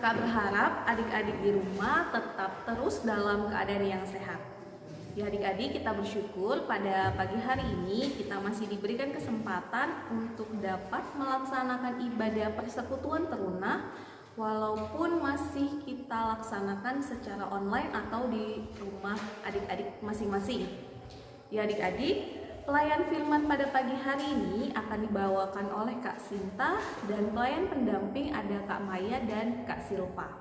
Kakak berharap adik-adik di rumah tetap terus dalam keadaan yang sehat. Ya adik-adik, kita bersyukur pada pagi hari ini kita masih diberikan kesempatan untuk dapat melaksanakan ibadah persekutuan teruna walaupun masih kita laksanakan secara online atau di rumah adik-adik masing-masing. Ya adik-adik, pelayan firman pada pagi hari ini akan dibawakan oleh Kak Sinta dan pelayan pendamping ada Kak Maya dan Kak Silva.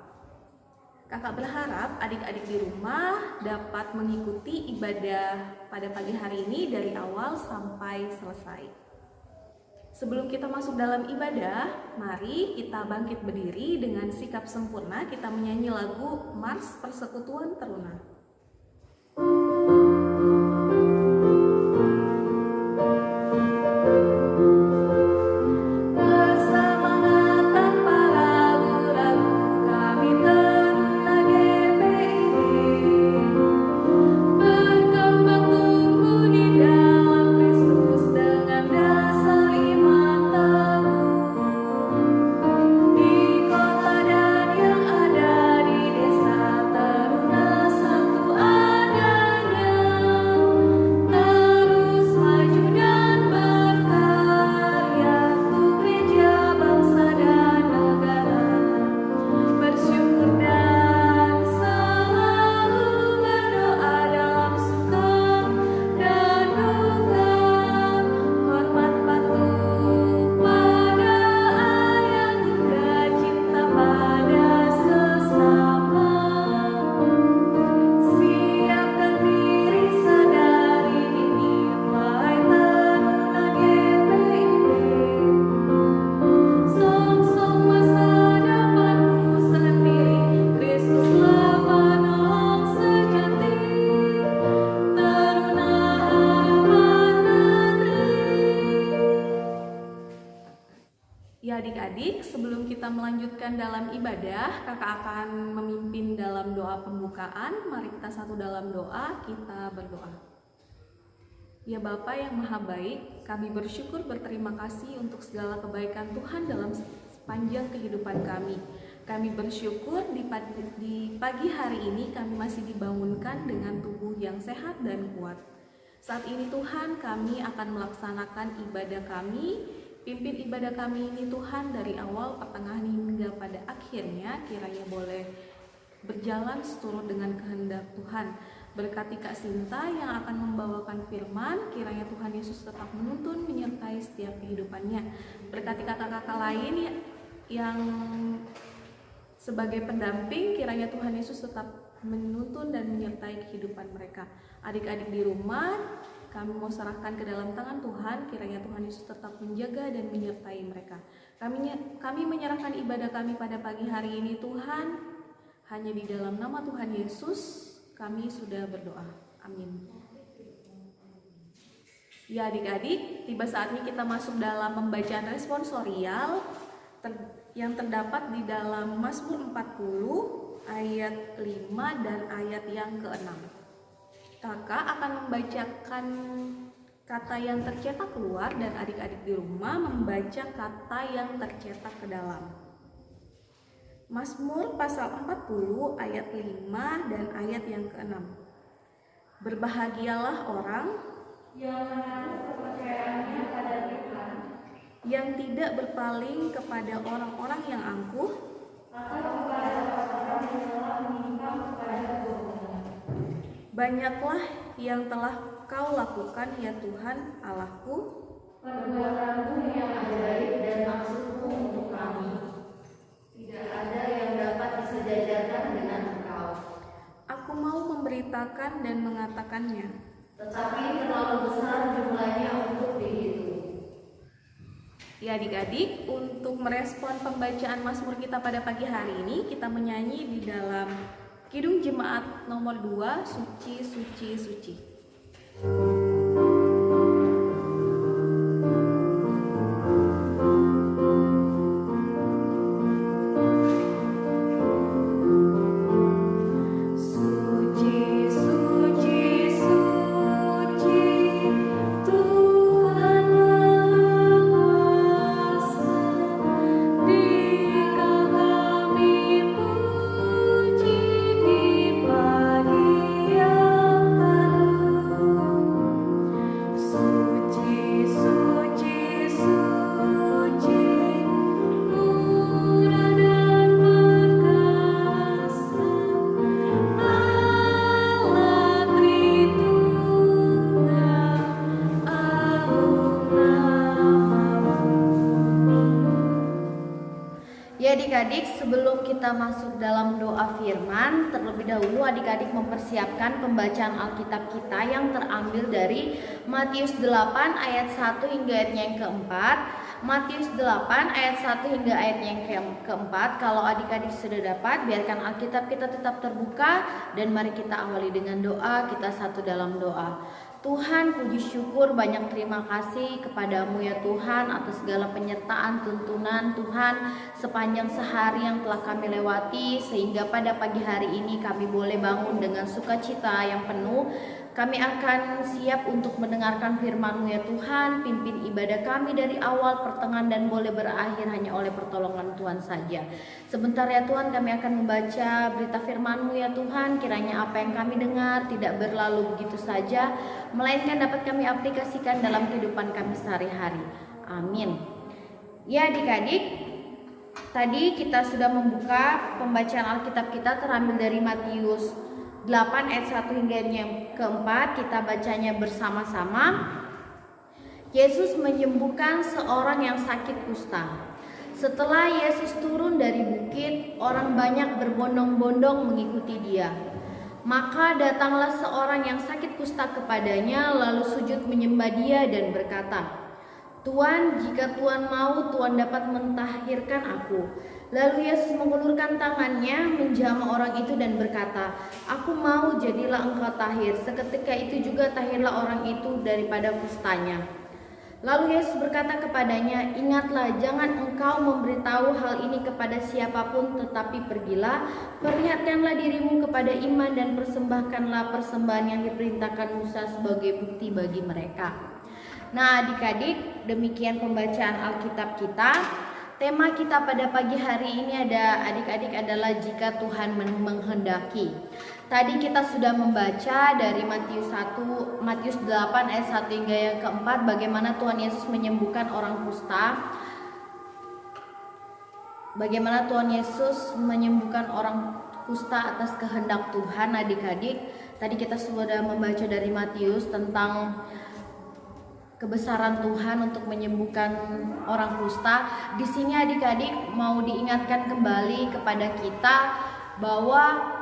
Kakak berharap adik-adik di rumah dapat mengikuti ibadah pada pagi hari ini dari awal sampai selesai. Sebelum kita masuk dalam ibadah, mari kita bangkit berdiri dengan sikap sempurna. Kita menyanyi lagu Mars Persekutuan Teruna. Ya adik-adik, sebelum kita melanjutkan dalam ibadah, kakak akan memimpin dalam doa pembukaan. Mari kita satu dalam doa, kita berdoa. Ya Bapa yang Maha Baik, kami bersyukur berterima kasih untuk segala kebaikan Tuhan dalam sepanjang kehidupan kami. Kami bersyukur di pagi hari ini kami masih dibangunkan dengan tubuh yang sehat dan kuat. Saat ini Tuhan, kami akan melaksanakan ibadah kami. Pimpin ibadah kami ini Tuhan dari awal, pertengahan hingga pada akhirnya, kiranya boleh berjalan seturut dengan kehendak Tuhan. Berkati Kak Sinta yang akan membawakan firman, kiranya Tuhan Yesus tetap menuntun menyertai setiap kehidupannya. Berkati kakak-kakak lain yang sebagai pendamping, kiranya Tuhan Yesus tetap menuntun dan menyertai kehidupan mereka. Adik-adik di rumah, kami mau serahkan ke dalam tangan Tuhan, kiranya Tuhan Yesus tetap menjaga dan menyertai mereka. Kami menyerahkan ibadah kami pada pagi hari ini Tuhan, hanya di dalam nama Tuhan Yesus kami sudah berdoa. Amin. Ya adik-adik, tiba saatnya kita masuk dalam pembacaan responsorial yang terdapat di dalam Mazmur 40 ayat 5 dan ayat yang ke-6. Kakak akan membacakan kata yang tercetak keluar dan adik-adik di rumah membaca kata yang tercetak ke dalam. Mazmur pasal 40 ayat 5 dan ayat yang ke-6. Berbahagialah orang yang menaruh kepercayaannya pada Tuhan, yang tidak berpaling kepada orang-orang yang angkuh atau kepada orang-orang yang telah menyimpang kepada kebohongan. Banyaklah yang telah kau lakukan ya Tuhan Allahku, perbuatanmu yang ajaib dan maksudmu untuk kami. Tidak ada yang dapat disejajarkan dengan Engkau. Aku mau memberitakan dan mengatakannya, tetapi terlalu besar jumlahnya untuk dihitung. Ya adik-adik, untuk merespon pembacaan Mazmur kita pada pagi hari ini, kita menyanyi di dalam Kidung Jemaat nomor 2, Suci, Suci, Suci. Di kami kita masuk dalam doa firman, terlebih dahulu adik-adik mempersiapkan pembacaan Alkitab kita yang terambil dari Matius 8 ayat 1 hingga ayatnya yang keempat. Matius 8 ayat 1 hingga ayatnya yang keempat. Kalau adik-adik sudah dapat, biarkan Alkitab kita tetap terbuka dan mari kita awali dengan doa. Kita satu dalam doa. Tuhan, puji syukur, banyak terima kasih kepadamu ya Tuhan atas segala penyertaan, tuntunan Tuhan sepanjang sehari yang telah kami lewati, sehingga pada pagi hari ini kami boleh bangun dengan sukacita yang penuh. Kami akan siap untuk mendengarkan firman-Mu ya Tuhan. Pimpin ibadah kami dari awal, pertengahan, dan boleh berakhir hanya oleh pertolongan Tuhan saja. Sebentar ya Tuhan, kami akan membaca berita firman-Mu ya Tuhan. Kiranya apa yang kami dengar tidak berlalu begitu saja, melainkan dapat kami aplikasikan dalam kehidupan kami sehari-hari. Amin. Ya adik-adik, tadi kita sudah membuka pembacaan Alkitab kita terambil dari Matius 8 ayat 1 hingga yang keempat. Kita bacanya bersama-sama. Yesus menyembuhkan seorang yang sakit kusta. Setelah Yesus turun dari bukit, orang banyak berbondong-bondong mengikuti dia. Maka datanglah seorang yang sakit kusta kepadanya, lalu sujud menyembah dia dan berkata, "Tuan, jika Tuan mau, Tuan dapat mentahirkan aku." Lalu Yesus mengulurkan tangannya, menjamah orang itu dan berkata, "Aku mau, jadilah engkau tahir." Seketika itu juga tahirlah orang itu daripada kustanya. Lalu Yesus berkata kepadanya, "Ingatlah, jangan engkau memberitahu hal ini kepada siapapun, tetapi pergilah, perlihatkanlah dirimu kepada iman dan persembahkanlah persembahan yang diperintahkan Musa sebagai bukti bagi mereka." Nah adik-adik, demikian pembacaan Alkitab kita. Tema kita pada pagi hari ini adik-adik adalah jika Tuhan menghendaki. Tadi kita sudah membaca dari Matius 8 ayat 1 hingga yang keempat, bagaimana Tuhan Yesus menyembuhkan orang kusta. Bagaimana Tuhan Yesus menyembuhkan orang kusta atas kehendak Tuhan adik-adik. Tadi kita sudah membaca dari Matius tentang kebesaran Tuhan untuk menyembuhkan orang kusta. Di sini adik-adik mau diingatkan kembali kepada kita bahwa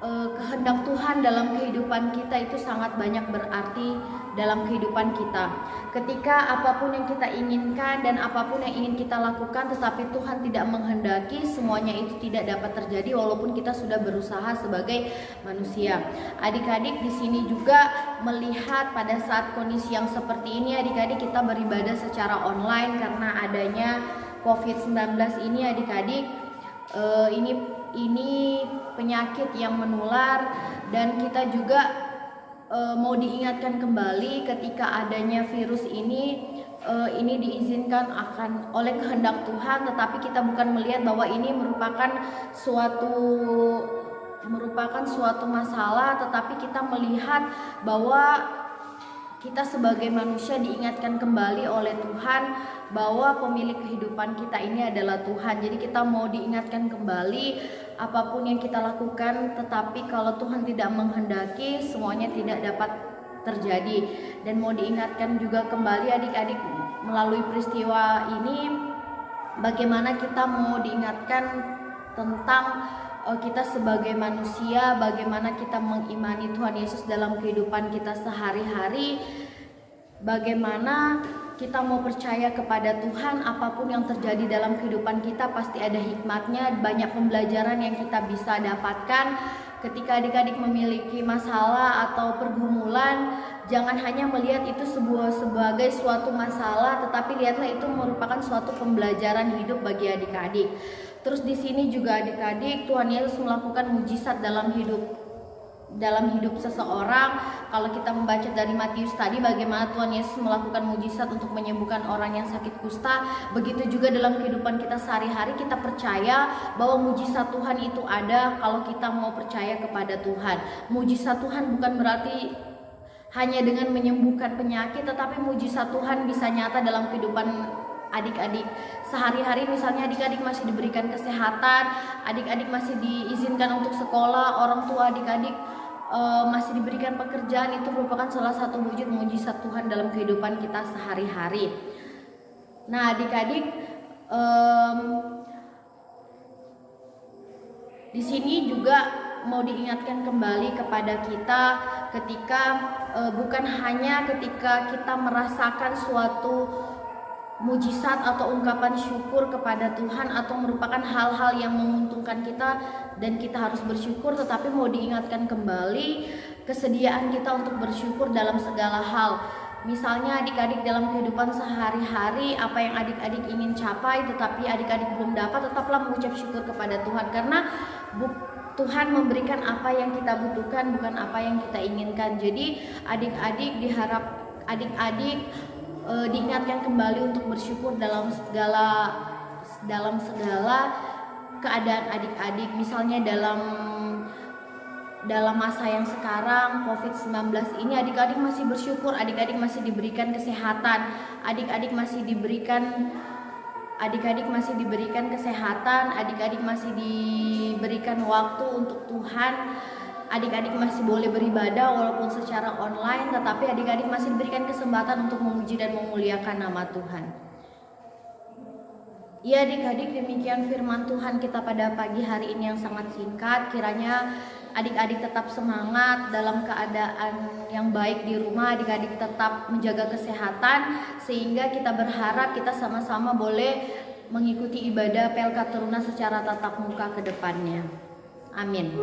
kehendak Tuhan dalam kehidupan kita itu sangat banyak berarti dalam kehidupan kita. Ketika apapun yang kita inginkan dan apapun yang ingin kita lakukan, tetapi Tuhan tidak menghendaki, semuanya itu tidak dapat terjadi walaupun kita sudah berusaha sebagai manusia. Adik-adik di sini juga melihat pada saat kondisi yang seperti ini, adik-adik kita beribadah secara online karena adanya COVID-19 ini adik-adik. Ini penyakit yang menular dan kita juga mau diingatkan kembali ketika adanya virus ini diizinkan akan oleh kehendak Tuhan, tetapi kita bukan melihat bahwa ini merupakan suatu masalah, tetapi kita melihat bahwa kita sebagai manusia diingatkan kembali oleh Tuhan bahwa pemilik kehidupan kita ini adalah Tuhan. Jadi kita mau diingatkan kembali apapun yang kita lakukan, tetapi kalau Tuhan tidak menghendaki, semuanya tidak dapat terjadi. Dan mau diingatkan juga kembali adik-adik melalui peristiwa ini, bagaimana kita mau diingatkan tentang kita sebagai manusia, bagaimana kita mengimani Tuhan Yesus dalam kehidupan kita sehari-hari, bagaimana kita mau percaya kepada Tuhan. Apapun yang terjadi dalam kehidupan kita pasti ada hikmatnya, banyak pembelajaran yang kita bisa dapatkan. Ketika adik-adik memiliki masalah atau pergumulan, jangan hanya melihat itu sebagai suatu masalah, tetapi lihatlah itu merupakan suatu pembelajaran hidup bagi adik-adik. Terus di sini juga adik-adik, Tuhan Yesus melakukan mujizat dalam hidup seseorang. Kalau kita membaca dari Matius tadi, bagaimana Tuhan Yesus melakukan mujizat untuk menyembuhkan orang yang sakit kusta, begitu juga dalam kehidupan kita sehari-hari kita percaya bahwa mujizat Tuhan itu ada kalau kita mau percaya kepada Tuhan. Mujizat Tuhan bukan berarti hanya dengan menyembuhkan penyakit, tetapi mujizat Tuhan bisa nyata dalam kehidupan adik-adik sehari-hari. Misalnya adik-adik masih diberikan kesehatan, adik-adik masih diizinkan untuk sekolah, orang tua adik-adik masih diberikan pekerjaan, itu merupakan salah satu wujud mujizat Tuhan dalam kehidupan kita sehari-hari. Nah adik-adik, Di sini juga mau diingatkan kembali kepada kita ketika bukan hanya ketika kita merasakan suatu mujizat atau ungkapan syukur kepada Tuhan atau merupakan hal-hal yang menguntungkan kita dan kita harus bersyukur, tetapi mau diingatkan kembali kesediaan kita untuk bersyukur dalam segala hal. Misalnya adik-adik dalam kehidupan sehari-hari, apa yang adik-adik ingin capai tetapi adik-adik belum dapat, tetaplah mengucap syukur kepada Tuhan, karena Tuhan memberikan apa yang kita butuhkan, bukan apa yang kita inginkan. Jadi adik-adik diingatkan kembali untuk bersyukur dalam segala keadaan adik-adik. Misalnya dalam masa yang sekarang COVID-19 ini, adik-adik masih bersyukur, adik-adik masih diberikan kesehatan, adik-adik masih diberikan kesehatan, adik-adik masih diberikan waktu untuk Tuhan, adik-adik masih boleh beribadah walaupun secara online, tetapi adik-adik masih diberikan kesempatan untuk memuji dan memuliakan nama Tuhan. Ya adik-adik, demikian firman Tuhan kita pada pagi hari ini yang sangat singkat. Kiranya adik-adik tetap semangat dalam keadaan yang baik di rumah, adik-adik tetap menjaga kesehatan, sehingga kita berharap kita sama-sama boleh mengikuti ibadah PLK Teruna secara tatap muka ke depannya. Amin.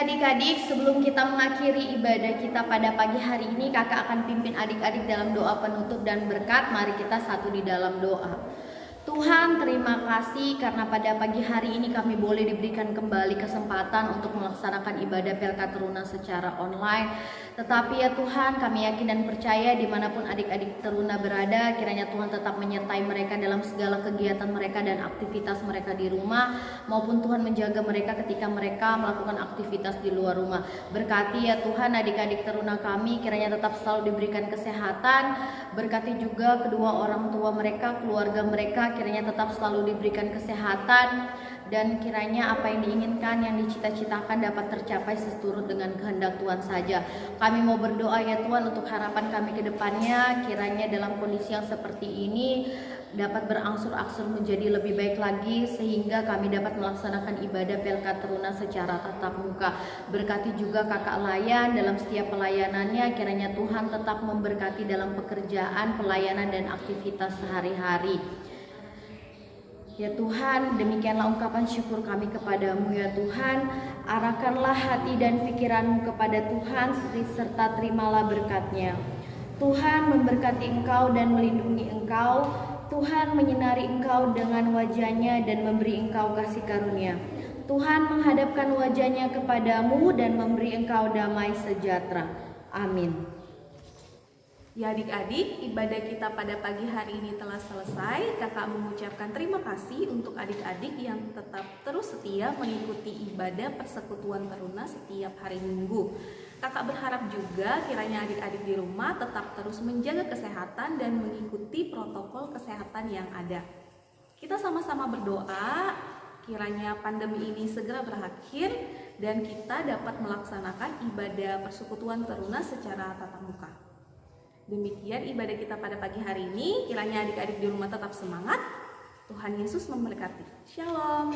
Adik-adik, sebelum kita mengakhiri ibadah kita pada pagi hari ini, kakak akan pimpin adik-adik dalam doa penutup dan berkat. Mari kita satu di dalam doa. Tuhan, terima kasih karena pada pagi hari ini kami boleh diberikan kembali kesempatan untuk melaksanakan ibadah PLK Teruna secara online. Tetapi ya Tuhan, kami yakin dan percaya dimanapun adik-adik Teruna berada, kiranya Tuhan tetap menyertai mereka dalam segala kegiatan mereka dan aktivitas mereka di rumah, maupun Tuhan menjaga mereka ketika mereka melakukan aktivitas di luar rumah. Berkati ya Tuhan adik-adik Teruna kami, kiranya tetap selalu diberikan kesehatan. Berkati juga kedua orang tua mereka, keluarga mereka, kiranya tetap selalu diberikan kesehatan, dan kiranya apa yang diinginkan, yang dicita-citakan dapat tercapai seturut dengan kehendak Tuhan saja. Kami mau berdoa ya Tuhan untuk harapan kami ke depannya, kiranya dalam kondisi yang seperti ini dapat berangsur-angsur menjadi lebih baik lagi, sehingga kami dapat melaksanakan ibadah PLK Teruna secara tatap muka. Berkati juga kakak Layan dalam setiap pelayanannya, kiranya Tuhan tetap memberkati dalam pekerjaan, pelayanan, dan aktivitas sehari-hari. Ya Tuhan, demikianlah ungkapan syukur kami kepadamu ya Tuhan. Arahkanlah hati dan pikiranmu kepada Tuhan, serta terimalah berkatnya. Tuhan memberkati engkau dan melindungi engkau. Tuhan menyinari engkau dengan wajahnya dan memberi engkau kasih karunia. Tuhan menghadapkan wajahnya kepadamu dan memberi engkau damai sejahtera. Amin. Ya adik-adik, ibadah kita pada pagi hari ini telah selesai. Kakak mengucapkan terima kasih untuk adik-adik yang tetap terus setia mengikuti ibadah persekutuan Teruna setiap hari Minggu. Kakak berharap juga kiranya adik-adik di rumah tetap terus menjaga kesehatan dan mengikuti protokol kesehatan yang ada. Kita sama-sama berdoa kiranya pandemi ini segera berakhir dan kita dapat melaksanakan ibadah persekutuan Teruna secara tatap muka. Demikian ibadah kita pada pagi hari ini. Kiranya adik-adik di rumah tetap semangat. Tuhan Yesus memberkati. Shalom.